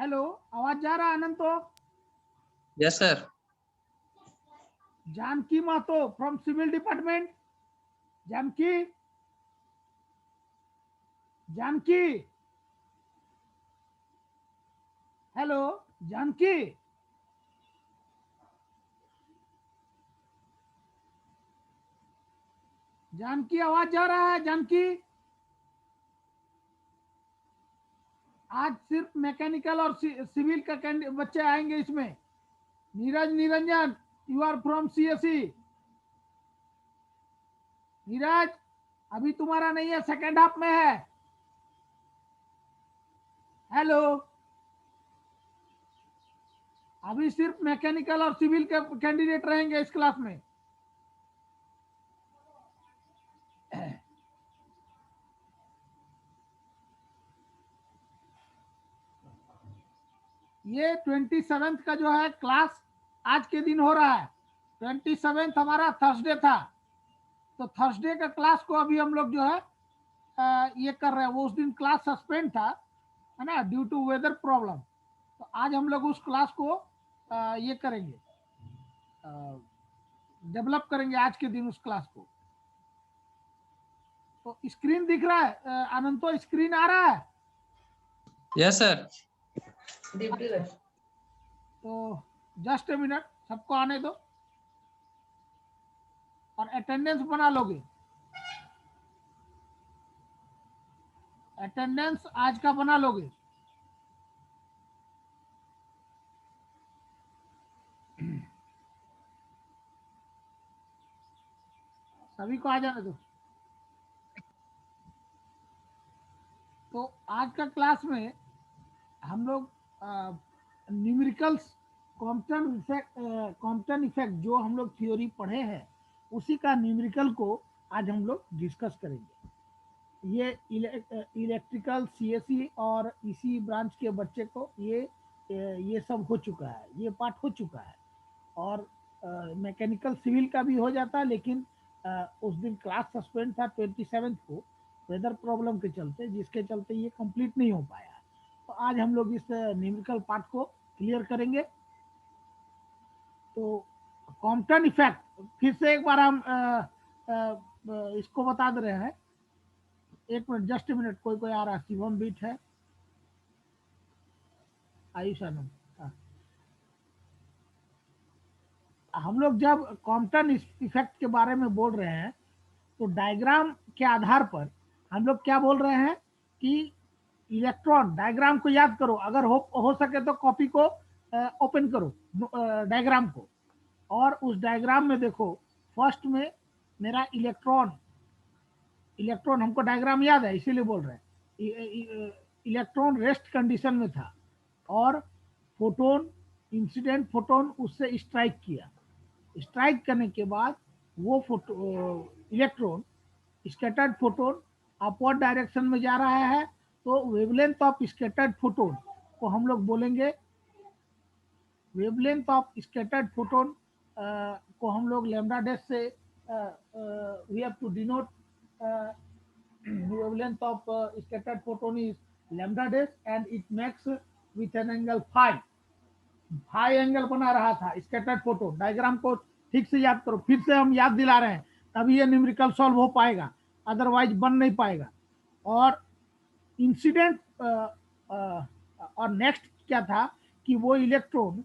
Hello, आवाज जा रहा है अनंत? तो यस सर। जानकी मातो from civil department. Janaki, Janaki, hello, Janaki, Janaki आवाज जा रहा है? जानकी, आज सिर्फ मैकेनिकल और सिविल का बच्चे आएंगे इसमें। Neeraj Niranjan, you are from CSE. Neeraj, अभी तुम्हारा नहीं है, सेकेंड हाफ में है। हेलो, अभी सिर्फ मैकेनिकल और सिविल के कैंडिडेट रहेंगे इस क्लास में। ये 27 का जो है क्लास आज के दिन हो रहा है। 27 हमारा थर्सडे था, तो थर्सडे का क्लास को अभी हम लोग जो है ये कर रहे हैं। वो उस दिन क्लास सस्पेंड था, है ना, ड्यू टू वेदर प्रॉब्लम। तो आज हम लोग उस क्लास को ये करेंगे, डेवलप करेंगे आज के दिन उस क्लास को। तो स्क्रीन दिख रहा है अनंतो? स्क्रीन आ रहा है? Yes sir. तो जस्ट ए मिनट, सबको आने दो और अटेंडेंस बना लोगे। अटेंडेंस आज का बना लोगे। सभी को आ जाने दो। तो आज का क्लास में हम लोग न्यूमेरिकल्स, कॉम्पटन इफेक्ट जो हम लोग थ्योरी पढ़े हैं उसी का न्यूमेरिकल को आज हम लोग डिस्कस करेंगे। ये इलेक्ट्रिकल सीएसई और इसी ब्रांच के बच्चे को ये सब हो चुका है, ये पार्ट हो चुका है। और मैकेनिकल सिविल का भी हो जाता है, लेकिन उस दिन क्लास सस्पेंड था 27 को वेदर प्रॉब्लम के चलते, जिसके चलते ये कंप्लीट नहीं हो पाया। तो आज हम लोग इस न्यूमेरिकल पार्ट को क्लियर करेंगे। तो कॉम्पटन इफेक्ट फिर से एक बार हम इसको बता दे रहे हैं। एक मिनट, जस्ट मिनट, कोई कोई आ रहा है। शिवम बीट है, आयुष आनंद। हम लोग जब कॉम्पटन इफेक्ट के बारे में बोल रहे हैं तो डायग्राम के आधार पर हम लोग क्या बोल रहे हैं कि इलेक्ट्रॉन, डायग्राम को याद करो, अगर हो सके तो कॉपी को ओपन करो डायग्राम को, और उस डायग्राम में देखो फर्स्ट में मेरा इलेक्ट्रॉन, इलेक्ट्रॉन हमको डायग्राम याद है इसीलिए बोल रहे हैं। इलेक्ट्रॉन रेस्ट कंडीशन में था और फोटोन, इंसिडेंट फोटोन उससे स्ट्राइक किया। स्ट्राइक करने के बाद वो photo electron, scattered photon upward direction में जा रहा है, तो वेवलेंथ ऑफ स्कैटर्ड फोटोन को हम लोग बोलेंगे, वेवलेंथ ऑफ स्कैटर्ड फोटोन को हम लोग लैम्डा डैश से we have to denote wavelength of scattered photon is lambda dash and it makes with an angle phi। Phi angle बना रहा था स्कैटर्ड फोटोन। डायग्राम को ठीक से याद करो, फिर से हम याद दिला रहे हैं, तभी ये न्यूमेरिकल सॉल्व हो पाएगा, अदरवाइज बन नहीं पाएगा। और इंसिडेंट और नेक्स्ट क्या था कि वो electron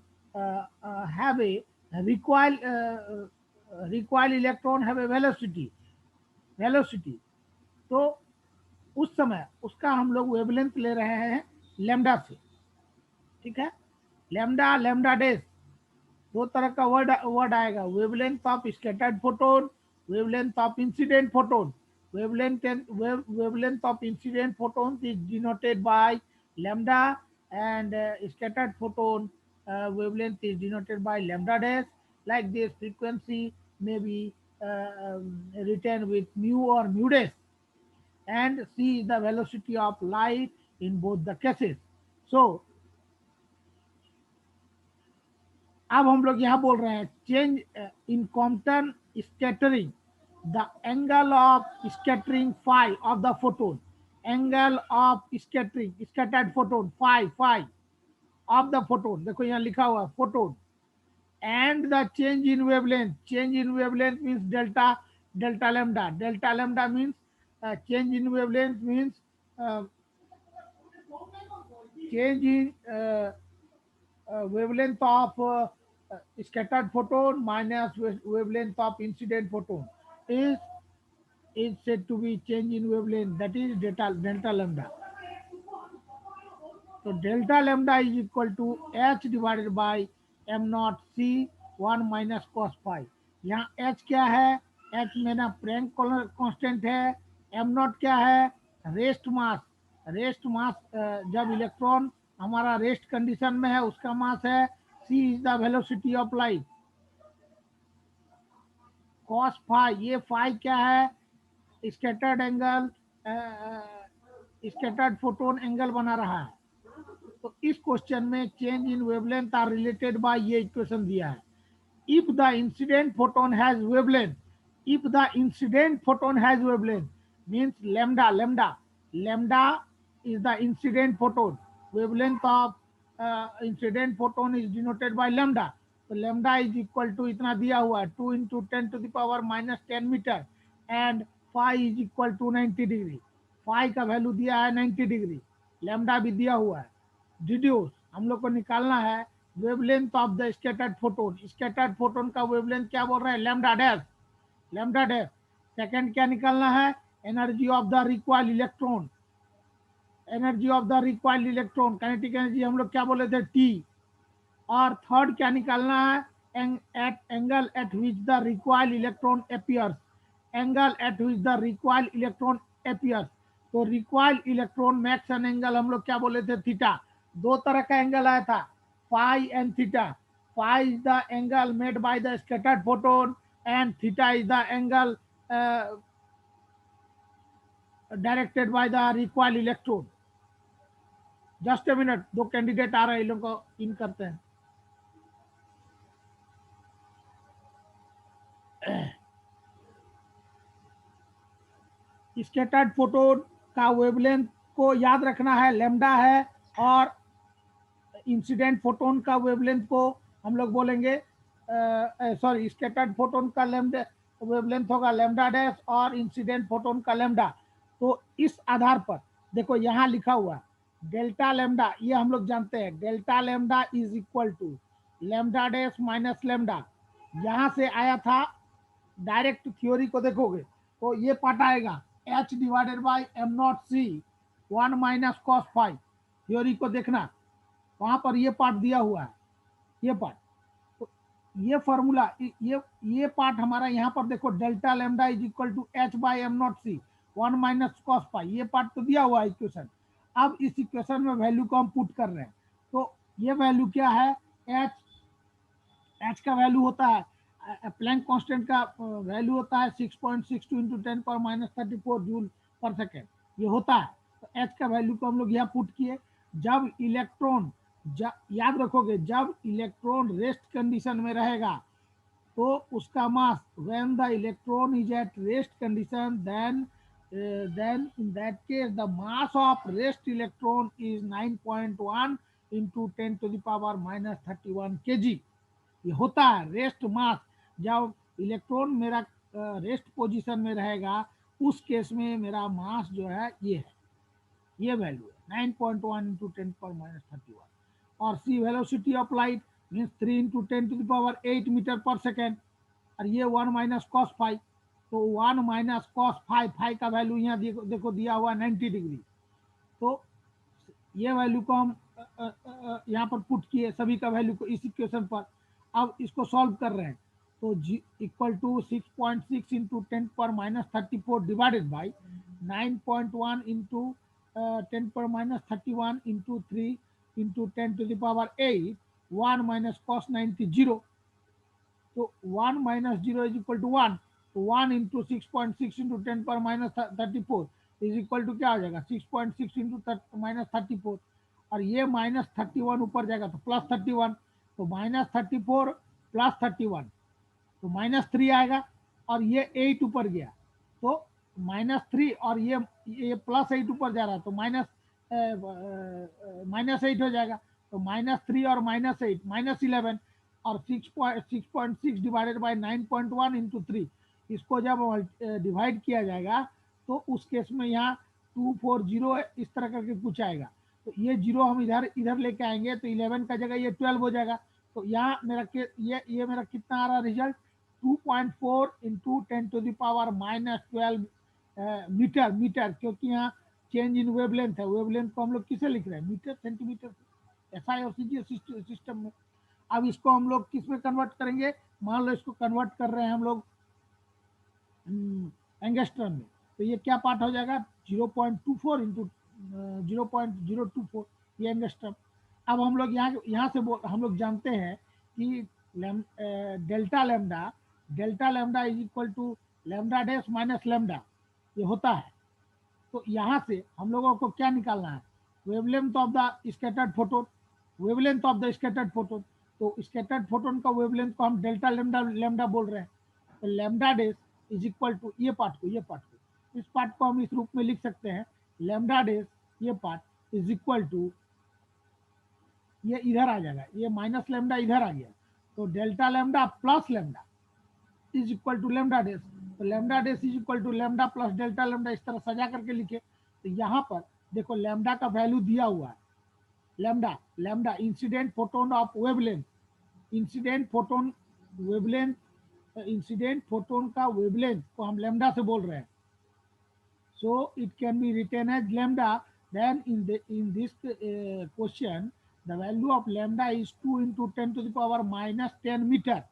have a recoil electron have a velocity. तो उस समय उसका हम लोग वेवलेंथ ले रहे हैं लैम्डा से, ठीक है। लैम्डा, लैम्डा डेज, दो तरह का वर्ड आएगा, wavelength of scattered photon, wavelength of incident photon. wavelength of incident photons is denoted by lambda, and scattered photon wavelength is denoted by lambda dash. Like this, frequency may be written with mu or mu dash, and c is the velocity of light in both the cases. So अब हम लोग यहाँ बोल रहे हैं change in Compton scattering, the angle of scattering phi of the photon, angle of scattering scattered photon phi, of the photon, देखो यहाँ लिखा हुआ है photon, and the change in wavelength. Change in wavelength means delta lambda. Delta lambda means change in wavelength means uh, change in wavelength of scattered photon minus wavelength of incident photon is is said to be change in wavelength, that is delta lambda. So delta lambda is equal to h divided by m naught c 1 minus cos phi. यहाँ h क्या है, h मेरा Planck constant है, m not क्या है, rest mass. Rest mass जब electron हमारा rest condition में है उसका मास है, c is the velocity of light. cos phi, ये phi क्या है, scattered angle, scattered photon angle बना रहा है। तो इस क्वेश्चन में change in wavelength are related by ये इक्वेशन दिया है। If the incident photon has wavelength, if the incident photon has wavelength means lambda, lambda is the incident photon, wavelength of incident photon is denoted by lambda. तो lambda is equal to इतना दिया हुआ है 2 into 10 to the power minus 10 metre and phi is equal to 90 degree. Phi का value दिया है 90 degree, lambda भी दिया हुआ है। डिड्यूस हम लोग को निकालना है wavelength of the scattered photon. Scattered photon का वेवलेंथ क्या बोल रहे हैं, lambda dash, lambda dash. Second क्या निकालना है, energy of the required electron, energy of the required electron, kinetic energy हम लोग क्या बोले थे टी। और थर्ड क्या निकालना है, at angle at which the required electron appears, angle at which the required electron appears. तो रिक्वायर्ड इलेक्ट्रॉन मैक्सन एंगल हम लोग क्या बोले थे, थीटा। दो तरह का एंगल आया था, phi and theta. Phi is the angle made by the scattered photon and theta is the angle directed by the required electron. Just a minute, दो कैंडिडेट आ रहे हैं, इन लोगों को इन करते हैं। स्कैटर्ड फोटोन का वेवलेंथ को याद रखना है, लैम्डा है, और इंसिडेंट फोटोन का वेवलेंथ को हम लोग बोलेंगे सॉरी, स्कैटर्ड फोटोन का लैम्डा वेवलेंथ होगा लैम्डा डैश और इंसिडेंट फोटोन का लैम्डा। तो इस आधार पर देखो यहाँ लिखा हुआ डेल्टा लैम्डा, ये हम लोग जानते हैं, delta lambda is equal to lambda dash minus lambda. यहाँ से आया था, डायरेक्ट थ्योरी को देखोगे तो ये पार्ट आएगा h divided by m nought c 1 minus cos phi. Theory को देखना, वहां पर ये पार्ट दिया हुआ है, ये पार्ट। तो ये फॉर्मूला, ये पार्ट हमारा यहाँ पर देखो, delta lambda is equal to h by m nought c 1 minus cos phi, ये पार्ट तो दिया हुआ है इक्वेशन। अब इस इक्वेशन में वैल्यू को हम पुट कर रहे हैं, तो ये वैल्यू क्या है, h का वैल्यू होता है, प्लैंक कांस्टेंट का वैल्यू होता है 6.62 इंटू 10 पावर माइनस 34 जूल पर सेकेंड, ये होता है। तो h का वैल्यू को हम लोग यहाँ पुट किए। जब इलेक्ट्रॉन, याद रखोगे, जब इलेक्ट्रॉन रेस्ट कंडीशन में रहेगा तो उसका mass, when the electron is at rest condition then in that case the mass of rest electron is 9.1 into 10 to the power minus 31 kg। ये होता है रेस्ट मास। जब इलेक्ट्रॉन मेरा रेस्ट पोजीशन में रहेगा उस केस में मेरा मास जो है ये है, ये वैल्यू है 9.1 इंटू 10 पावर माइनस 31। और C velocity of light means 3 into 10 to the power 8 metre per second. और ये 1 माइनस कॉस फाई, तो 1 माइनस कॉस फाई, फाई का वैल्यू यहाँ देखो दिया हुआ 90 डिग्री। तो ये वैल्यू को हम यहाँ पर पुट किए, सभी का वैल्यू को इस इक्वेशन पर। अब इसको सॉल्व कर रहे हैं, तो जी इक्वल टू 6.6 इंटू 10 पर माइनस 34 डिवाइडेड बाई 9.1 इंटू 10 पर minus 31 into 3 into 10 to the power 8, 1 minus cos 90 zero. तो 1 minus zero is equal to 1, तो 1 इंटू 6.6 इंटू 10 पर माइनस 34 इज इक्वल टू क्या हो जाएगा, 6.6 इंटू माइनस 34। और ये माइनस 31 ऊपर जाएगा तो प्लस 31, तो माइनस 34 प्लस 31 तो माइनस 3 आएगा। और ये 8 ऊपर गया तो माइनस 3, और ये प्लस 8 ऊपर जा रहा है तो माइनस 8 हो जाएगा। तो -3 और -8 -11 और 6.6 डिवाइडेड बाय 9.1 इंटू 3, इसको जब डिवाइड किया जाएगा तो उस केस में यहाँ 240 इस तरह करके कुछ आएगा। तो ये जीरो हम इधर इधर लेके आएंगे तो 11 का जगह ये 12 हो जाएगा। तो यहाँ मेरा ये मेरा कितना आ रहा रिजल्ट, 2.4 इंटू 10⁻⁻12 मीटर। मीटर क्योंकि यहाँ चेंज इन वेवलेंथ है, वेवलेंथ को हम लोग किसे लिख रहे हैं, मीटर सेंटीमीटर, SI और CGS सिस्टम में। अब इसको हम लोग किस में कन्वर्ट करेंगे, मान लो इसको कन्वर्ट कर रहे हैं हम लोग एंगस्ट्रम में, तो ये क्या पार्ट हो जाएगा, 0.24 इंटू 0.024 ये एंगस्ट्रम। अब हम लोग यहाँ से हम लोग जानते हैं कि delta lambda is equal to lambda dash minus lambda, ये होता है। तो यहाँ से हम लोगों को क्या निकालना है, wavelength of the scattered photon, wavelength of the scattered photon. तो स्कैटर्ड फोटोन का वेवलेंथ को हम डेल्टा लैम्डा बोल रहे हैं। तो lambda dash is equal to ये पार्ट को इस पार्ट को हम इस रूप में लिख सकते हैं, लैम्डा डैश ये पार्ट इज इक्वल टू, ये इधर आ जाएगा, ये माइनस लैम्डा इधर आ गया, तो delta lambda plus lambda is equal to lambda dash. तो lambda dash is equal to lambda plus delta lambda, इस तरह सजा करके लिखे। तो यहाँ पर देखो लैम्डा का वैल्यू दिया हुआ है, lambda incident photon of wavelength, incident photon wavelength, incident photon का वेवलेंथ को हम लैम्डा से बोल रहे हैं। So it can be written as lambda. Then in this question, the value of lambda is 2 into 10⁻⁻10 meter,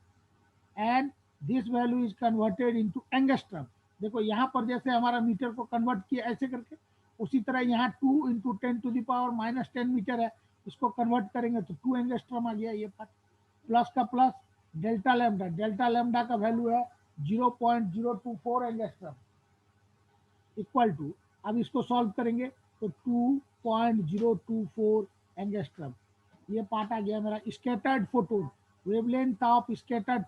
and this value is converted into angstrom. देखो यहाँ पर जैसे हमारा मीटर को कन्वर्ट किया ऐसे करके, उसी तरह यहाँ 2 into 10⁻⁻10 मीटर है, इसको कन्वर्ट करेंगे तो 2 एंगस्ट्रम आ गया। ये पार्ट प्लस का प्लस, डेल्टा लैम्डा का वैल्यू है 0.024 एंगस्ट्रम इक्वल टू, अब इसको सॉल्व करेंगे तो 2.024 एंगस्ट्रम। ये पार्ट आ गया मेरा scattered photon, wavelength of scattered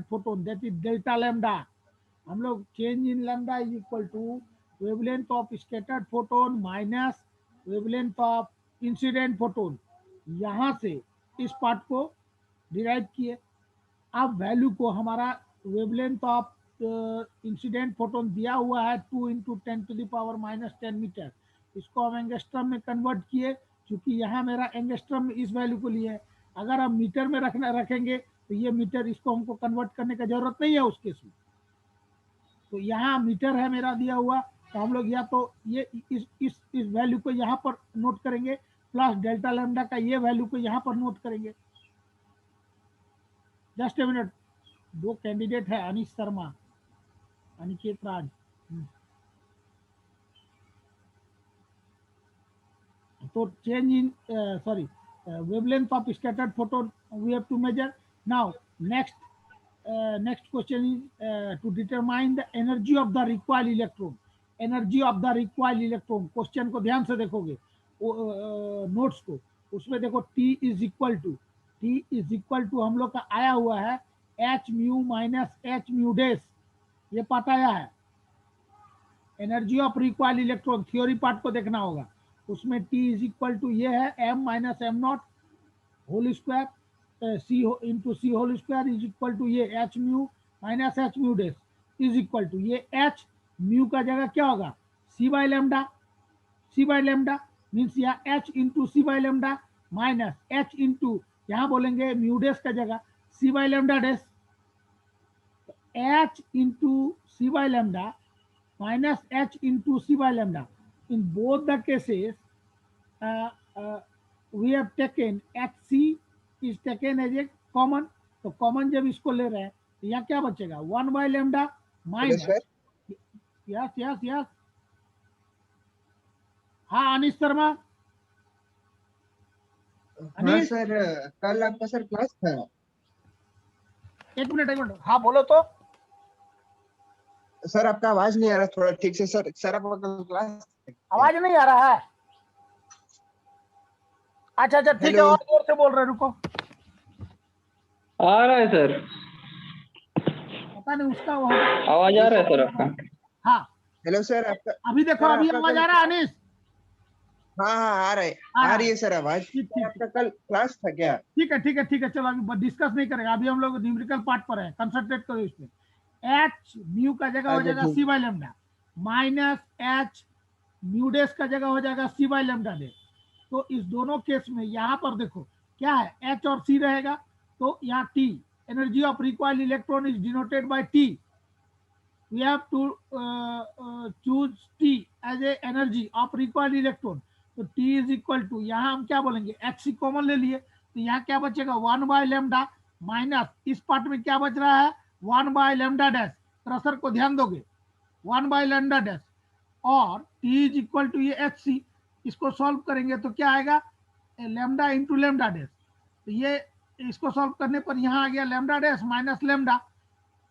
photon that is delta lambda. हम लोग change in lambda is equal to wavelength of scattered photon minus wavelength of incident photon. यहाँ से इस पार्ट को डिराइव किए। अब वैल्यू को हमारा वेवलेंथ ऑफ इंसिडेंट फोटोन दिया हुआ है 2 इंटू 10⁻⁻10 मीटर, इसको हम एंगस्ट्रम में कन्वर्ट किए। क्योंकि यहाँ मेरा एंगस्ट्रम में इस वैल्यू को लिए है, अगर हम मीटर में रखेंगे तो ये मीटर, इसको हमको कन्वर्ट करने का जरूरत नहीं है उस केस में। तो यहाँ मीटर है मेरा दिया हुआ, तो हम लोग या तो ये इस वैल्यू को यहाँ पर नोट करेंगे, प्लस डेल्टा लैम्डा का ये वैल्यू को यहाँ पर नोट करेंगे। जस्ट ए मिनट, दो कैंडिडेट है, अनिश शर्मा, अनिकेत राज। तो change in sorry wavelength of scattered photon we have to measure. Now next question is to determine the energy of the recoil electron. Energy of the recoiled electron, question को ध्यान से देखोगे notes को, उसमें देखो T is equal to हम लोग का आया हुआ है H mu minus H mu dash, ये पार्ट आया है। Energy of recoiled electron theory part को देखना होगा, उसमें T इज इक्वल टू ये है m minus m nought whole square c into c whole square is equal to ये H mu minus H mu dash is equal to ये H mu का जगह क्या होगा C बाई लेमडा मीन्स यहाँ H into c by lambda minus H into यहाँ बोलेंगे mu dash का जगह C by lambda dash, H into c by lambda minus H into C by lambda. In both the cases, we have taken HC is taken as a common. तो common जब इसको ले रहे हैं तो यहाँ क्या बचेगा 1 by lambda minus, यस हाँ अनिश शर्मा। हाँ सर, कल आपका सर क्लास था। एक मिनट हाँ बोलो तो। सर आपका आवाज नहीं आ रहा थोड़ा ठीक से। सर आपका क्लास आवाज नहीं आ रहा है? अच्छा ठीक है, और जोर से बोल रहे, रुको। आ रहा है सर, पता नहीं उसका आवाज आ रहा है सर आपका? हाँ हेलो सर आपका, अभी देखो, अभी आवाज आ रहा है अनिश? हाँ हाँ आ रहे आ रही है सर आवाज। ठीक सर, ठीक आपका कल क्लास था क्या? ठीक है ठीक है ठीक है, चलो अभी डिस्कस नहीं करेंगे, अभी हम लोग न्यूमेरिकल पार्ट पर है, कंसंट्रेट करो इस पे। एच म्यू का जगह हो अच्छा जाएगा ठीक। C by lambda, minus H mu dash का जगह हो जाएगा सी बाई लेमडा डेस। तो इस दोनों केस में यहाँ पर देखो क्या है, एच और सी रहेगा, तो यहाँ T, energy of required electron is denoted bye T, we have to choose T as a energy of required electron, तो T is equal to, यहाँ हम क्या बोलेंगे, Hc कॉमन ले लिए, तो यहाँ क्या बचेगा 1 बाय लेमडा, माइनस इस पार्ट में क्या बच रहा है 1 बाय लेमडा डैश, क्रसर को ध्यान दोगे 1 बाय लेमडा डैश, और T इज इक्वल टू ये Hc, इसको सॉल्व करेंगे तो क्या आएगा लेमडा इंटू लेमडा डैश, तो ये इसको सॉल्व करने पर यहाँ आ गया लेमडा डैश माइनस लेमडा।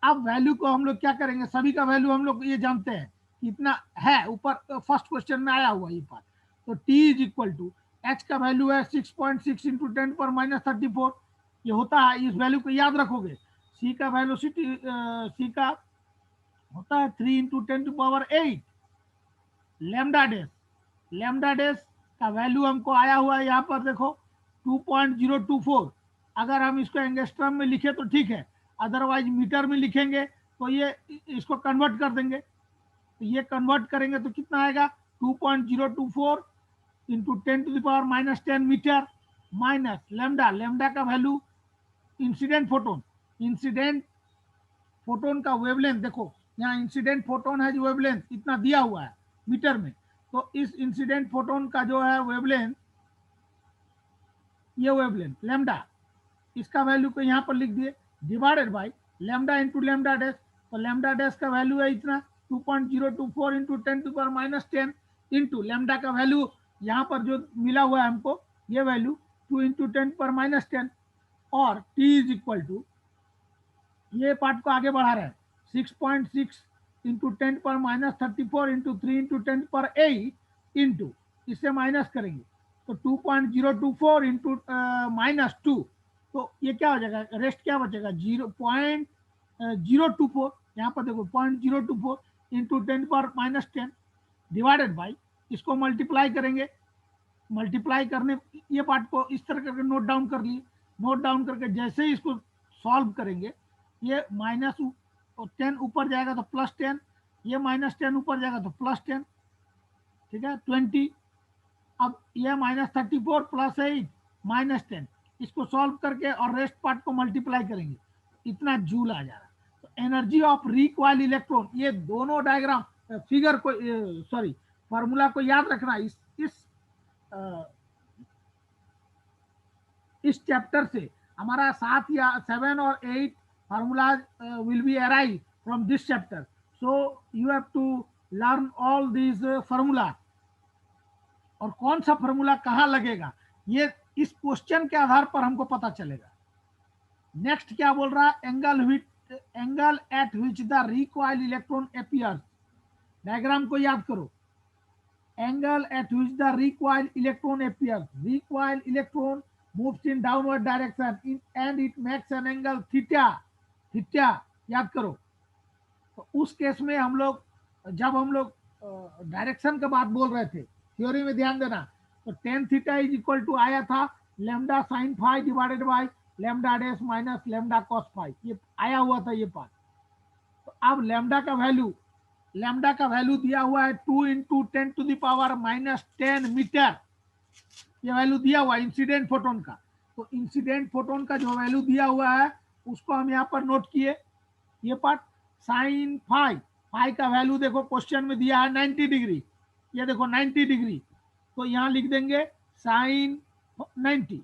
अब वैल्यू को हम लोग क्या करेंगे, सभी का वैल्यू हम लोग ये जानते हैं कितना है, ऊपर फर्स्ट क्वेश्चन में आया हुआ ये पार्ट, तो T is equal to H का वैल्यू है 6.6 इंटू 10 पर माइनस 34, ये होता है, इस वैल्यू को याद रखोगे। C का वेलोसिटी C का होता है 3 इंटू 10 टू पावर 8। लेमडा डेस का वैल्यू हमको आया हुआ है यहाँ पर देखो 2.024, अगर हम इसको एंगस्ट्रम में लिखे तो ठीक है, अदरवाइज मीटर में लिखेंगे तो ये इसको कन्वर्ट कर देंगे, तो ये कन्वर्ट करेंगे तो कितना आएगा 2.024 into 10 to the power minus 10 metre, minus lambda का वैल्यू इंसिडेंट फोटोन का वेवलेंथ, देखो यहाँ इंसिडेंट फोटोन है जो वेवलेंथ इतना दिया हुआ है मीटर में, तो इस इंसिडेंट फोटोन का जो है वेवलेंथ, ये वेवलेंथ लेमडा, इसका वैल्यू को यहाँ पर लिख दिए, divided by lambda into lambda dash, तो लेमडा डैश का वैल्यू है इतना 2.024 into 10 to power minus 10 into lambda का वैल्यू यहाँ पर जो मिला हुआ है हमको ये वैल्यू 2 इंटू 10 पर माइनस 10, और टी इज इक्वल टू, ये पार्ट को आगे बढ़ा रहे हैं 6.6 इंटू 10 पर माइनस 34 इंटू 3 इंटू 10 पर 8 इंटू, इससे माइनस करेंगे तो 2.024 इंटू माइनस 2, तो ये क्या हो जाएगा, रेस्ट क्या बचेगा 0.024, यहाँ पर देखो 0.024 इंटू 10 पर माइनस 10 डिवाइडेड बाई, इसको मल्टीप्लाई करेंगे, मल्टीप्लाई करने ये पार्ट को इस तरह करके नोट डाउन कर लिए, नोट डाउन करके जैसे ही इसको सॉल्व करेंगे ये माइनस 10 ऊपर जाएगा तो प्लस 10, ये माइनस 10 ऊपर जाएगा तो प्लस 10, ठीक है 20, अब ये माइनस 34 प्लस 8 माइनस 10, इसको सॉल्व करके और रेस्ट पार्ट को मल्टीप्लाई करेंगे, इतना जूल आ जा रहा है। तो एनर्जी ऑफ रिकॉइल इलेक्ट्रॉन, ये दोनों डायग्राम फिगर को सॉरी फॉर्मूला को याद रखना, इस चैप्टर से हमारा 7 या 7 और 8 formulas will be arise from this chapter, so you have to learn all these formula, और कौन सा फॉर्मूला कहाँ लगेगा ये इस क्वेश्चन के आधार पर हमको पता चलेगा। नेक्स्ट क्या बोल रहा है, angle at which the recoil electron appears, diagram को याद करो, angle at which the recoil electron appears, recoil electron moves in downward direction and it makes an angle theta, याद करो। तो उस केस में हम लोग जब हम लोग डायरेक्शन का बात बोल रहे थे थ्योरी में ध्यान देना, तो tan theta is equal to आया था lambda sine phi divided by lambda dash minus lambda cos phi, ये आया हुआ था ये पार्ट। तो अब लेमडा का वैल्यू दिया हुआ है 2 into 10 to the power minus 10 metre, ये वैल्यू दिया हुआ है इंसिडेंट फोटोन का, तो इंसिडेंट फोटोन का जो वैल्यू दिया हुआ है उसको हम यहाँ पर नोट किए, ये पार्ट साइन फाई का वैल्यू देखो क्वेश्चन में दिया है 90 डिग्री, ये देखो 90 डिग्री, तो यहाँ लिख देंगे sine 90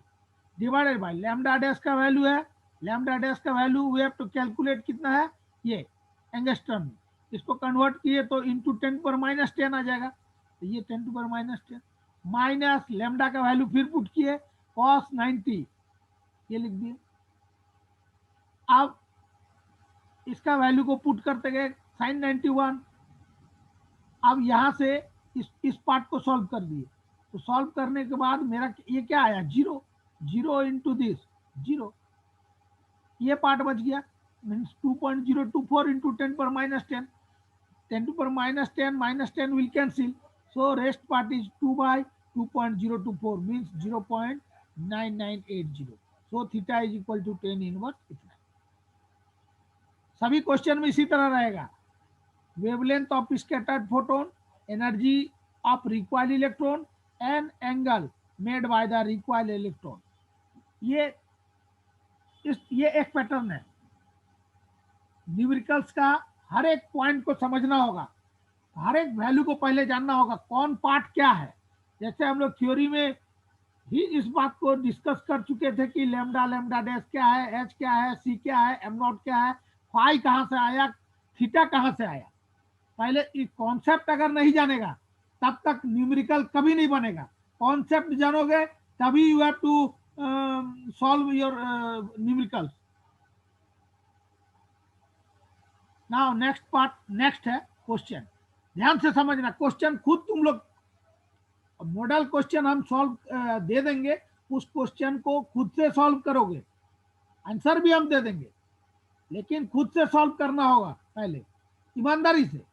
divided by lambda dash का वैल्यू है, लेमडा डैश का value we have to calculate कितना है ये एंगस्ट्रम में, इसको कन्वर्ट किए तो इंटू 10 पर माइनस 10 आ जाएगा, तो ये 10 टू पर माइनस 10 माइनस लेमडा का वैल्यू फिर पुट किए cos 90, ये लिख दिए। अब इसका वैल्यू को पुट करते गए sin 91, अब यहां से इस पार्ट को सॉल्व कर दिए, तो सॉल्व करने के बाद मेरा ये क्या आया 0 इंटू दिस 0, ये पार्ट बच गया मीन्स 2.024 इंटू 10 पर माइनस 10 टू पर minus 10 will cancel, so rest part is 2 by 2.024 means 0.9980. So theta is equal to 10 inverse इतना। सभी क्वेश्चन में इसी तरह रहेगा। Wavelength of scattered photon, energy of required electron and angle made by the required electron. ये एक pattern है। Numericals का हर एक पॉइंट को समझना होगा, हर एक वैल्यू को पहले जानना होगा कौन पार्ट क्या है। जैसे हम लोग थ्योरी में ही इस बात को डिस्कस कर चुके थे कि लेमडा लेमडा डैश क्या है, एच क्या है, सी क्या है, एम नॉट क्या है, फाई कहाँ से आया, थीटा कहाँ से आया। पहले इस कॉन्सेप्ट अगर नहीं जानेगा तब तक न्यूमेरिकल कभी नहीं बनेगा। कॉन्सेप्ट जानोगे तभी you have to solve your numericals. Now next part, next है क्वेश्चन। ध्यान से समझना, क्वेश्चन खुद तुम लोग, मॉडल क्वेश्चन हम सॉल्व दे देंगे, उस क्वेश्चन को खुद से सॉल्व करोगे, आंसर भी हम दे देंगे, लेकिन खुद से सॉल्व करना होगा पहले ईमानदारी से।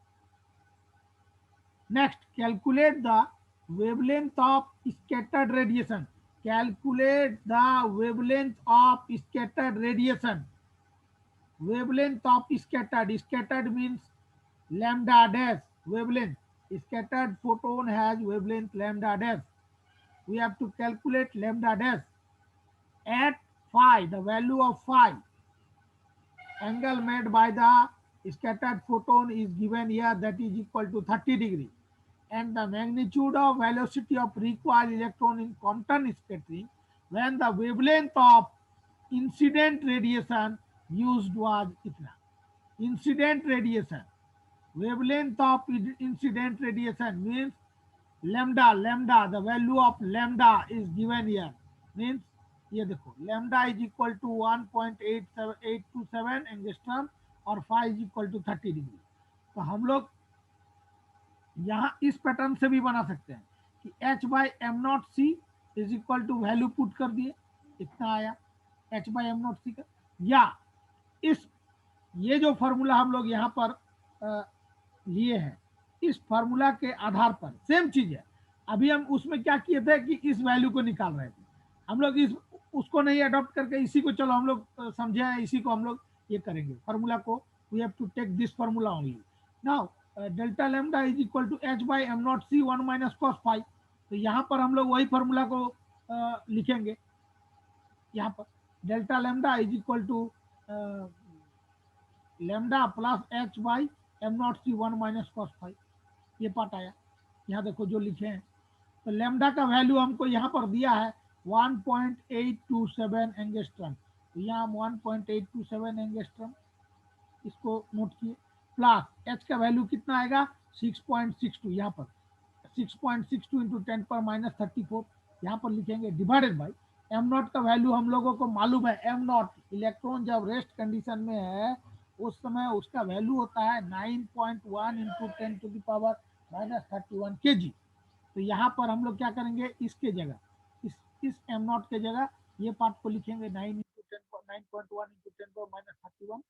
Next, calculate the wavelength of scattered radiation. Calculate the wavelength of scattered radiation. Wavelength of scattered, scattered means lambda dash wavelength. Scattered photon has wavelength lambda dash. We have to calculate lambda dash at phi, the value of phi. Angle made by the scattered photon is given here, that is equal to 30 degree. And the magnitude of velocity of recoil electron in Compton scattering when the wavelength of incident radiation used was itna. Incident radiation, wavelength of incident radiation means lambda, the value of lambda is given here, means ये देखो lambda is equal to 1.827 angstrom और phi is equal to 30 degree. तो हम लोग यहाँ इस pattern से भी बना सकते हैं कि h by m नॉट c is equal to value put कर दिए, इतना आया h by m नॉट c का। या इस ये जो फार्मूला हम लोग यहाँ पर लिए हैं, इस फार्मूला के आधार पर सेम चीज है। अभी हम उसमें क्या किए थे कि इस वैल्यू को निकाल रहे थे, हम लोग इस उसको नहीं अडॉप्ट करके इसी को चलो हम लोग समझे हैं, इसी को हम लोग ये करेंगे फार्मूला को। We have to take this formula only. Now delta lambda is equal to h by m नॉट c 1 minus cos phi। तो यहाँ पर हम लोग वही फार्मूला को लिखेंगे। यहाँ पर delta lambda is equal to lambda plus h by m नॉट c 1 minus cos phi। ये पार्ट आया। यहाँ देखो जो लिखे हैं, तो लैम्डा का वैल्यू हमको यहाँ पर दिया है 1.827 एंगस्ट्रॉम। तो यहाँ 1.827 एंगस्ट्रॉम इसको नोट किए, प्लस h का वैल्यू कितना आएगा 6.62, यहाँ पर 6.62 इंटू 10 पर माइनस 34 यहाँ पर लिखेंगे, डिवाइडेड बाई m नॉट का वैल्यू हम लोगों को मालूम है। m नॉट इलेक्ट्रॉन जब रेस्ट कंडीशन में है उस समय उसका वैल्यू होता है 9.1 into 10 to the power minus 31 kg। तो यहाँ पर हम लोग क्या करेंगे, इसके जगह इस m नॉट के जगह ये पार्ट को लिखेंगे 9.1 इंटू 10 पर माइनस 31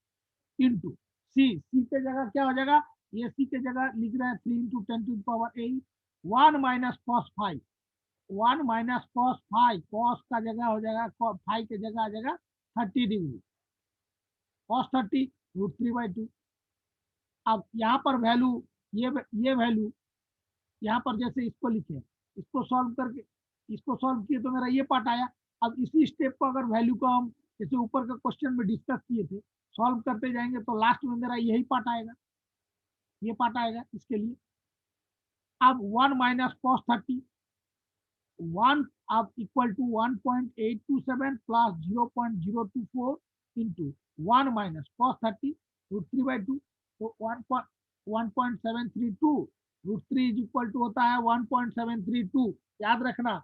इंटू सी के जगह क्या हो जाएगा, ये सी के जगह लिख रहे हैं 3 into 10 to the power 8 1 minus cos phi, 1 minus cos phi, cos का जगह हो जाएगा phi के जगह आ जाएगा 30 डिग्री, cos 30 √3/2। अब यहाँ पर वैल्यू ये वैल्यू यहाँ पर जैसे इसको लिखे, इसको सॉल्व करके इसको सॉल्व किए तो मेरा ये पार्ट आया। अब इसी स्टेप को अगर वैल्यू को हम जैसे ऊपर का क्वेश्चन में डिस्कस किए थे सॉल्व करते जाएंगे तो लास्ट में मेरा यही पार्ट आएगा, ये पार्ट आएगा इसके लिए। अब 1 माइनस cos 30 1 अब equal to 1.827 plus 0.024 into 1 minus cos 30 √3/2, तो 1.732 √3 इज इक्वल टू होता है 1.732। याद रखना,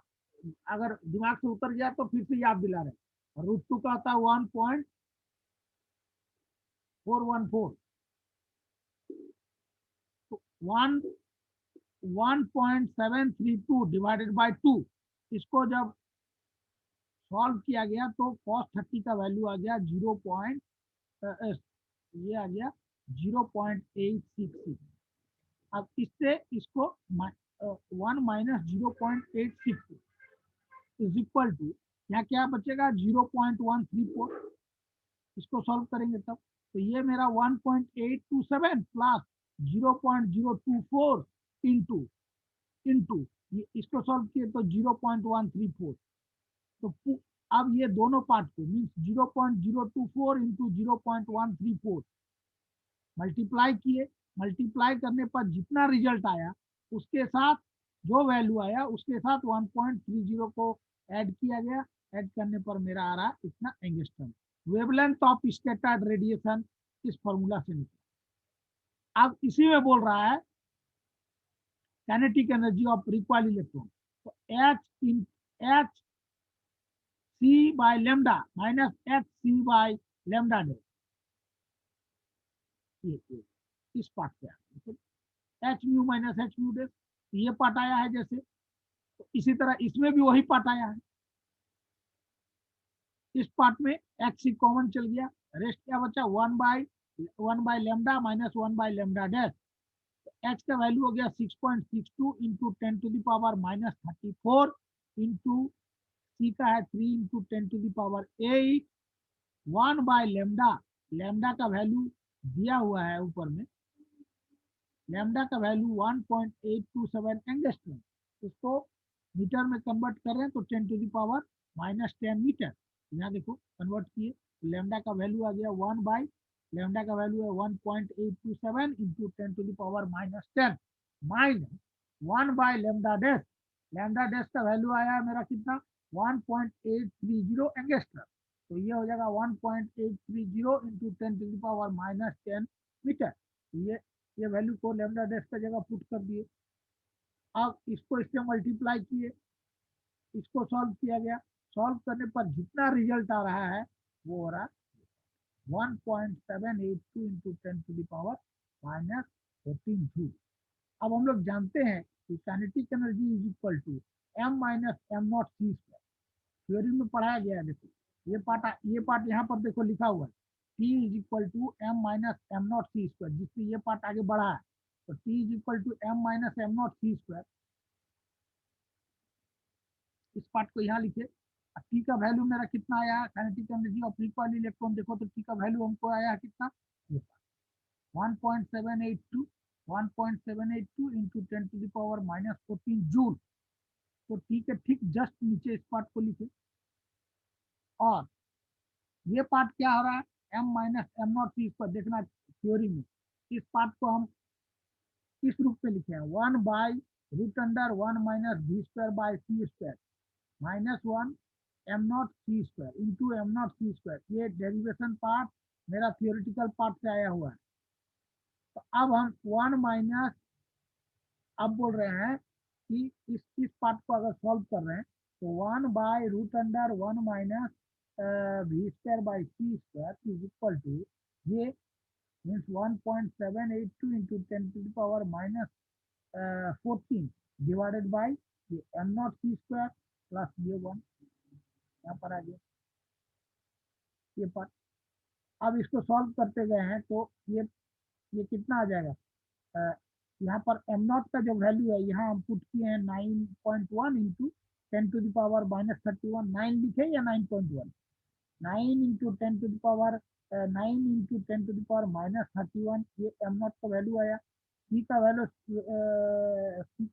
अगर दिमाग से उतर गया तो फिर से याद दिला रहे, √2 का होता है 1.414, तो 1.732 डिवाइडेड बाय 2, इसको जब सॉल्व किया गया तो cos 30 का वैल्यू आ गया ये आ गया 0.866। अब इससे इसको 1 माइनस 0.862 इज इक्वल टू, यहाँ क्या बचेगा 0.134, इसको सॉल्व करेंगे तब। तो ये मेरा 1.827 प्लस 0.024 इंटू इंटू इसको सॉल्व किए तो 0.134। तो अब ये दोनों पार्ट को मीन्स 0.024 इंटू 0.134 मल्टीप्लाई किए। मल्टीप्लाई करने पर जितना रिजल्ट आया उसके साथ जो वैल्यू आया उसके साथ 1.30 को ऐड किया गया। ऐड करने पर मेरा आ रहा इतना angstrom. Wavelength of scattered radiation इस फॉर्मूला से निकला। अब इसी में बोल रहा है kinetic energy of recoil electron. तो H C by lambda minus HC by lambda day, इस पार्ट पे H mu minus H mu day, ये पार्ट आया है जैसे। तो इसी तरह इसमें भी वही पार्ट आया है। इस पार्ट में HC कॉमन चल गया, रेस्ट क्या बचा 1 by lambda minus 1 by lambda dash. H का वैल्यू हो गया 6.62 into 10 to the power minus 34 into C का है 3 into 10 to the power 8 1 by lambda. Lambda का वैल्यू दिया हुआ है ऊपर में, लैम्डा का वैल्यू 1.827 एंगस्ट्रॉम। इसको मीटर में कन्वर्ट कर रहे हैं तो 10 to the power minus 10 metre. यहाँ देखो कन्वर्ट किए, लैम्डा का वैल्यू आ गया 1 बाय लैम्डा का वैल्यू है 1.827 into 10 to the power minus 10 minus 1 by lambda dash. Lambda dash का वैल्यू आया है मेरा कितना 1.830 एंगस्ट्रॉम। तो ये हो जाएगा 1.830 into 10 to the power minus 10 metre. ये वैल्यू को लैम्डा डैश का जगह पुट कर दिए। अब इसको इससे मल्टीप्लाई किए, इसको सॉल्व किया गया। सॉल्व करने पर जितना रिजल्ट आ रहा है वो हो रहा 1.782 into 10 to the power minus 14 joule. अब हम लोग जानते हैं कि kinetic energy is equal to m minus m not C square. Theory में पढ़ाया गया है। देखो ये पार्ट यहाँ पर देखो लिखा हुआ है T is equal to m minus m not C square, जिससे ये पार्ट आगे बढ़ा है। तो T is equal to m minus m not C square. इस पार्ट को यहाँ लिखे। T का वैल्यू मेरा कितना आया kinetic energy of recoil electron, देखो तो T का वैल्यू हमको आया कितना 1.782 into 10 to the power minus 14 joule. तो T के ठीक जस्ट नीचे इस पार्ट को लिखे। और ये पार्ट क्या हो रहा है m माइनस एम नॉट सी पर देखना थ्योरी में। इस पार्ट को हम इस रूप में लिखे हैं 1 by root under 1 minus v square by C square minus 1 m not C square into m not C square. ये डेरिवेशन पार्ट मेरा थियोरिटिकल पार्ट से आया हुआ है। तो अब हम 1 माइनस, अब बोल रहे हैं कि इस पार्ट को अगर सॉल्व कर रहे हैं तो 1 by root under 1 minus v square by C square is equal to ये means 1.782 into 10 to the power minus 14 divided by ये M not C square plus ये 1 यहाँ पर आ गया ये पार्ट। अब इसको सॉल्व करते गए हैं तो ये कितना आ जाएगा यहाँ पर एम नॉट का जो वैल्यू है यहाँ हम पुट किए हैं 9.1 into 10 to the power minus 31। 9 लिखे या 9.1, 9 into 10 to the power 9 into 10 to the power minus 31। ये एम नॉट का वैल्यू आया। सी का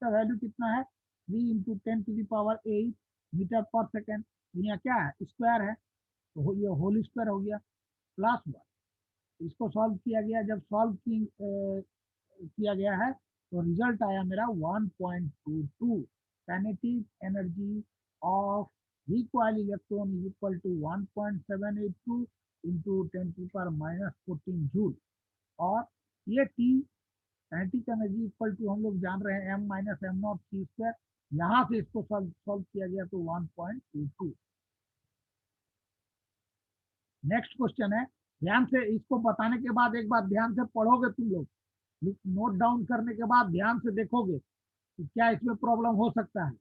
वैल्यू कितना है 3 into 10 to the power 8 metre per second. यहाँ क्या है स्क्वायर है तो ये होल स्क्वायर हो गया प्लस 1। इसको सॉल्व किया गया, जब सॉल्व किया गया है तो रिजल्ट आया मेरा 1.22। Kinetic energy of recoil electron is equal to 1.782 into 10 to power minus 14 joule. और ये T kinetic energy equal to हम लोग जान रहे हैं m minus m not C square. यहाँ से इसको सॉल्व किया गया तो 1.22। नेक्स्ट क्वेश्चन है, ध्यान से इसको बताने के बाद एक बार ध्यान से पढ़ोगे तुम लोग, नोट डाउन करने के बाद ध्यान से देखोगे कि क्या इसमें प्रॉब्लम हो सकता है।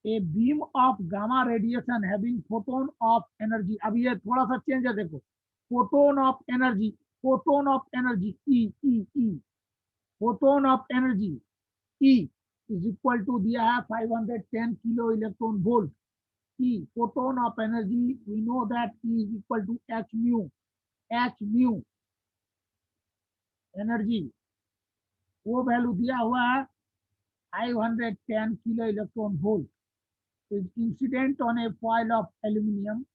A beam of gamma radiation having photon of energy, अब ये थोड़ा सा चेंज है देखो, photon of energy E E E photon of energy E is equal to दिया है 510 kilo electron volt. E photon of energy we know that E is equal to h mu energy वो value दिया हुआ है 510 kilo electron volt is incident on a foil of aluminium.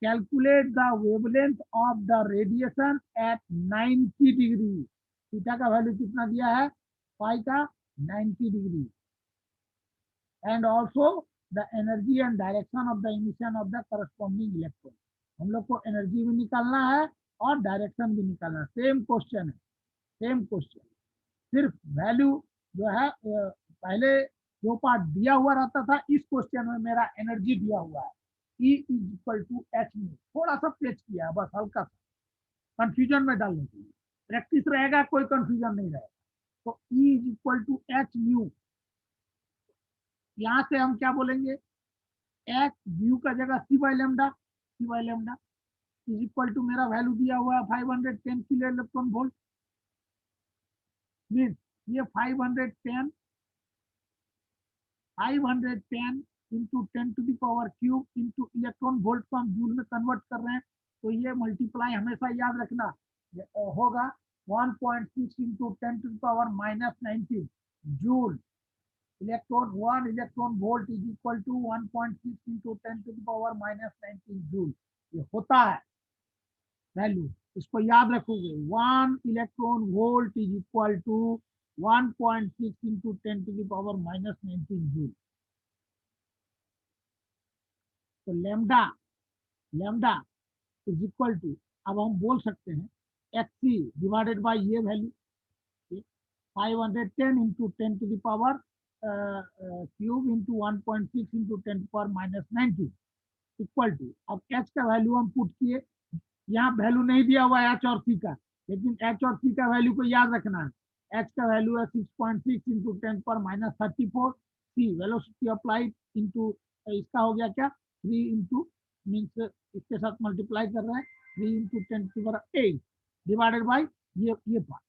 Calculate the wavelength of the radiation at 90 degree. Theta का value कितना दिया है, पाई का 90 degree. And also the energy and direction of the emission of the corresponding electron. हम लोग को energy भी निकालना है और डायरेक्शन भी निकालना है। सेम क्वेश्चन है, सेम क्वेश्चन, सिर्फ वैल्यू जो है पहले जो पार्ट दिया हुआ रहता था, इस क्वेश्चन में मेरा एनर्जी दिया हुआ है E is equal to H mu. थोड़ा सा पेच किया है बस, हल्का सा कंफ्यूजन में डालने के लिए। प्रैक्टिस रहेगा, कोई कंफ्यूजन नहीं रहेगा। तो E is equal to H mu, यहां से हम क्या बोलेंगे, एच म्यू का जगह C by lambda, C by lambda is equal to मेरा वैल्यू दिया हुआ है 510 किलो इलेक्ट्रॉन वोल्ट। मीन ये 510 into 10 to the power cube into electron volt को हम जूल में कन्वर्ट कर रहे हैं। तो ये मल्टीप्लाई हमेशा याद रखना होगा 1.6 into 10 to the power -19 joule. one electron volt is equal to 1.6 into 10 to the power -19 joule. ये होता है वैल्यू, इसको याद रखोगे। 1 electron volt is equal to 1.6 into 10 to the power -19 joule. तो लेमडा इज इक्वल टू, अब हम बोल सकते हैं xc डिवाइडेड बाय ये value 510 into 10 to the power cube into 1.6 into 10 पर -19 इक्वल टू, अब h का वैल्यू हम पुट किए। यहाँ वैल्यू नहीं दिया हुआ है h और c का, लेकिन h और c का वैल्यू को याद रखना है। h का वैल्यू है 6.6 इंटू 10 पर -34, c वेलोसिटी अप्लाइड इंटू इसका हो गया क्या 3 इंटू मीन्स इसके साथ मल्टीप्लाई कर रहे हैं 3 इंटू 10 की पावर 8 डिवाइडेड बाई ये पार्ट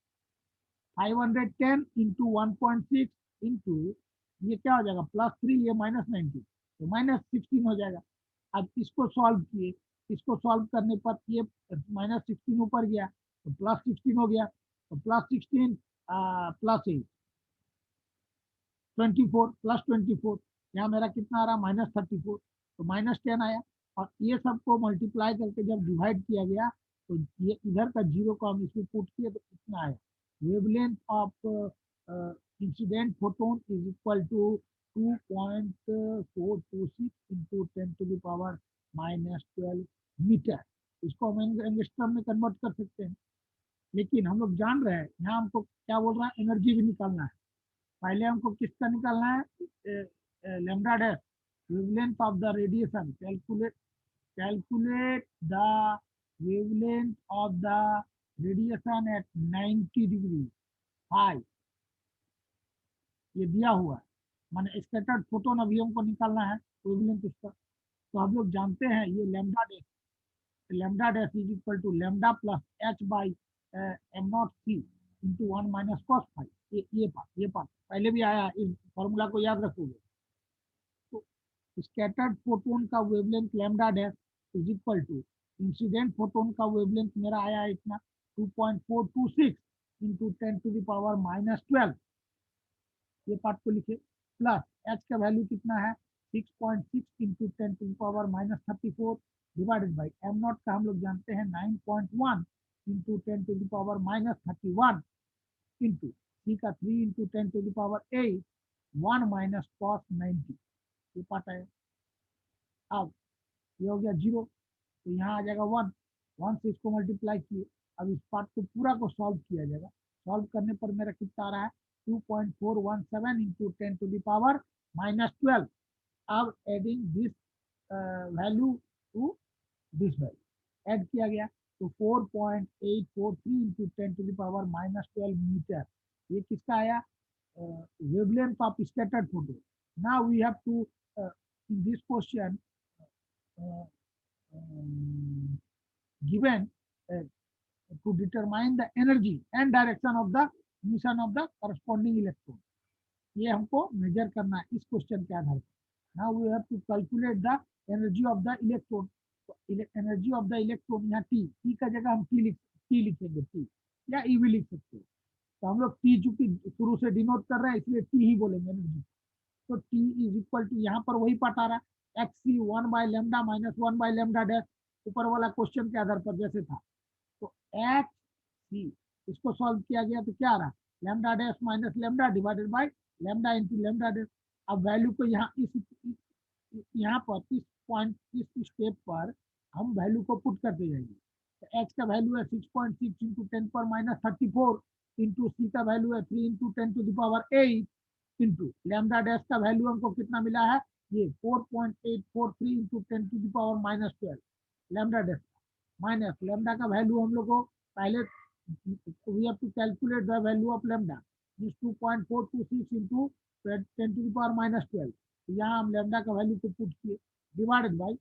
510 इंटू 1.6 इंटू ये क्या हो जाएगा +3, ये -19 तो -16 हो जाएगा। अब इसको सॉल्व किए, इसको सॉल्व करने पर ये -16 ऊपर गया तो +16 हो गया, तो +16 +8 24 +24, यहाँ मेरा कितना आ रहा -34 तो -10 आया। और ये सबको मल्टीप्लाई करके जब डिवाइड किया गया तो ये इधर का जीरो को हम इसमें पुट किए तो कितना आया, wavelength of incident photon is equal to 2.426 into 10 to the power -12 metre. इसको हम एंगस्ट्रम में कन्वर्ट कर सकते हैं, लेकिन हम लोग जान रहे हैं यहाँ हमको क्या बोल रहा है, एनर्जी भी निकालना है। पहले हमको किसका निकालना है, lambda dash wavelength of the radiation. Calculate the wavelength of the radiation at 90 degree हाई, ये दिया हुआ है, माने स्कैटर्ड फोटोन अभी हमको निकालना है वेवलेंथ उसका। तो हम लोग जानते हैं ये lambda dash is equal to lambda plus h by m0c into 1 minus cos phi. ये पार्ट पहले भी आया, इस फॉर्मूला को याद रखोगे। तो स्कैटर्ड फोटोन का wavelength lambda dash is equal to incident photon का वेवलेंथ मेरा आया इतना 2.426 इंटू 10 टू द पावर -12, ये पार्ट को लिखे, प्लस h का वैल्यू कितना है 6.6 into 10 to the power -34 divided by m0 का हम लोग जानते हैं 9.1 into 10 to the power -31 into c का 3 into 10 to the power 8 1 minus cos 90, ये पार्ट है। अब ये हो गया 0 तो यहाँ आ जाएगा 1 से इसको मल्टीप्लाई किए। अब इस पार्ट को पूरा को सॉल्व किया जाएगा, सॉल्व करने पर मेरा कितना आ रहा है 2.417 इंटू 10 टू द पावर -12। अब adding this value to this value add किया गया तो 4.843 into 10 to the power -12 metre, ये किसका आया, wavelength of scattered photon. Now we have to in this question given to determine the energy and direction of the emission of the corresponding electron. ये हमको major करना है इस question के आधार पर। Now we have to calculate the energy of the electron. Energy of the electron यहाँ T का जगह हम टी लिखेंगे, टी या ई भी लिख सकते हैं। तो हम लोग टी चूंकि शुरू से डिनोट कर रहे हैं इसलिए टी ही बोलेंगे एनर्जी। तो टी इज इक्वल टू, यहाँ पर वही पार्ट आ रहा है एक्स सी 1/λ माइनस 1/λ डैश, ऊपर वाला क्वेश्चन के आधार पर जैसे था। तो एक्स सी इसको सॉल्व किया गया तो क्या आ रहा है, lambda dash minus lambda divided by lambda into lambda dash. अब वैल्यू को यहाँ यहाँ पर इस पॉइंट इस स्टेप पर हम वैल्यू को पुट करते जाएंगे। तो एक्स का वैल्यू है 6.6 इंटू 10⁻34 इंटू सी का वैल्यू है 3 इंटू 10⁸ इंटू लैम्डा डैश का वैल्यू हमको कितना मिला है, ये 4.843 into 10⁻12 lambda dash minus lambda का वैल्यू हम लोग को पहले we have to calculate the value of lambda is 2.426 into 10⁻12। यहाँ हम लैम्डा का वैल्यू को पुट किए divided by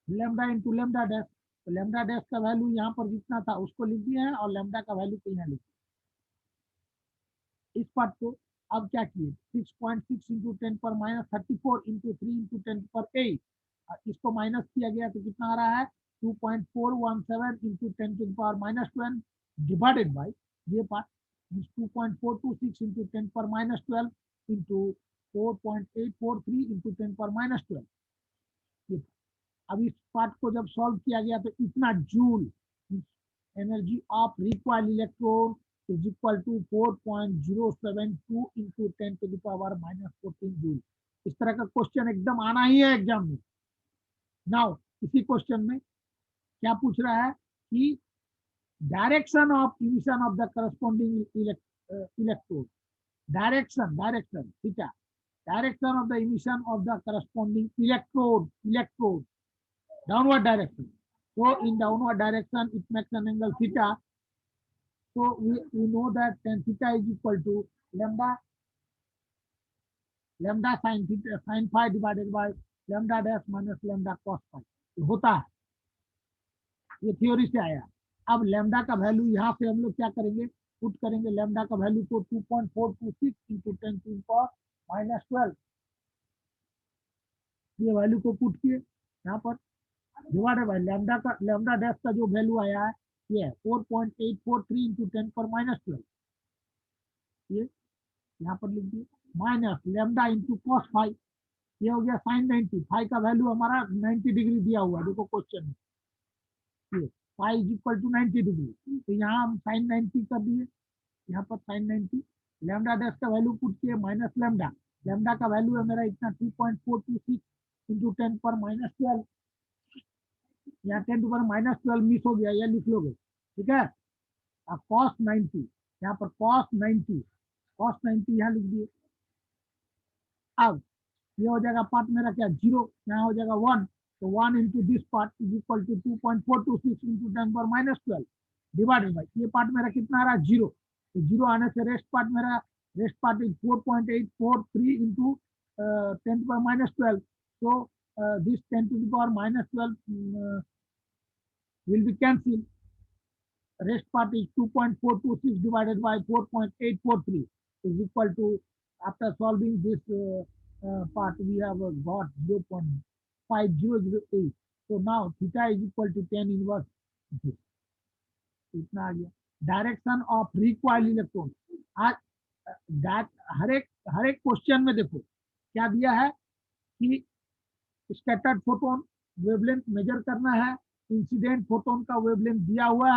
lambda into lambda dash. तो लैम्डा डैश का वैल्यू यहाँ पर जितना था उसको लिख दिए हैं और लैम्डा का वैल्यू को यहाँ लिख दिया। इस पार्ट को अब क्या किए, 6.6 इंटू 10⁻34 इंटू 3 इंटू 10⁸, इसको माइनस किया गया तो कितना आ रहा है 2.417 इंटू 10⁻12 डिवाइडेड बाय ये पार्ट 2.426 इंटू 10⁻12 इंटू 4.843 इंटू 10⁻12। अब इस पार्ट को जब सॉल्व किया गया तो इतना joule energy of required electron is equal to 4.072 into 10⁻14 joule. इस तरह का क्वेश्चन एकदम आना ही है एग्जाम में। नाउ इसी क्वेश्चन में क्या पूछ रहा है कि direction of emission of the corresponding electrode, direction theta, direction of the emission of the corresponding electrode downward direction. So in downward direction it makes an angle theta. So we know that tan theta is equal to lambda sin theta sin phi divided by lambda dash minus lambda cos phi होता है, ये theory से आया। अब lambda का value यहाँ से हम लोग क्या करेंगे, पुट करेंगे लैम्डा का वैल्यू को 2.426 इंटू 10⁻12 ये वैल्यू को पुट किए यहाँ पर डिवाइडेड बाय लैम्डा डैश का जो वैल्यू आया है ये 4.843 इंटू 10⁻12 ये यहाँ पर लिख दिए minus lambda into cos phi, ये हो गया साइन 90। फाई का वैल्यू हमारा 90 डिग्री दिया हुआ है, देखो क्वेश्चन में ये phi is equal to 90 degree. तो यहाँ हम साइन 90 कर दिए, यहाँ पर साइन 90 लैम्डा डैश का वैल्यू पुट किए माइनस लैम्डा का वैल्यू है मेरा इतना 2.426 इंटू 10⁻12, यहाँ 10⁻12 मिस हो गया, यह लिख लोगे ठीक है। अब cos 90 यहाँ पर cos 90 यहाँ लिख दिए। अब ये हो जाएगा पार्ट मेरा क्या 0, यहाँ हो जाएगा 1, तो 1 into this part is equal to 2.426 into 10⁻12 divided by ये पार्ट मेरा कितना आ रहा है 0, तो 0 आने से rest part is 4.843 into 10⁻12। So this 10⁻12 will be cancelled. Rest part is 2.426 divided by 4.843 is equal to, after solving this part we have got 0.5008. So now theta is equal to tan inverse this. इतना आ गया। Direction of required electron, हर एक question में देखो क्या दिया है कि scattered photon wavelength major करना है, इंसिडेंट फोटोन का वेवलेंथ दिया हुआ है।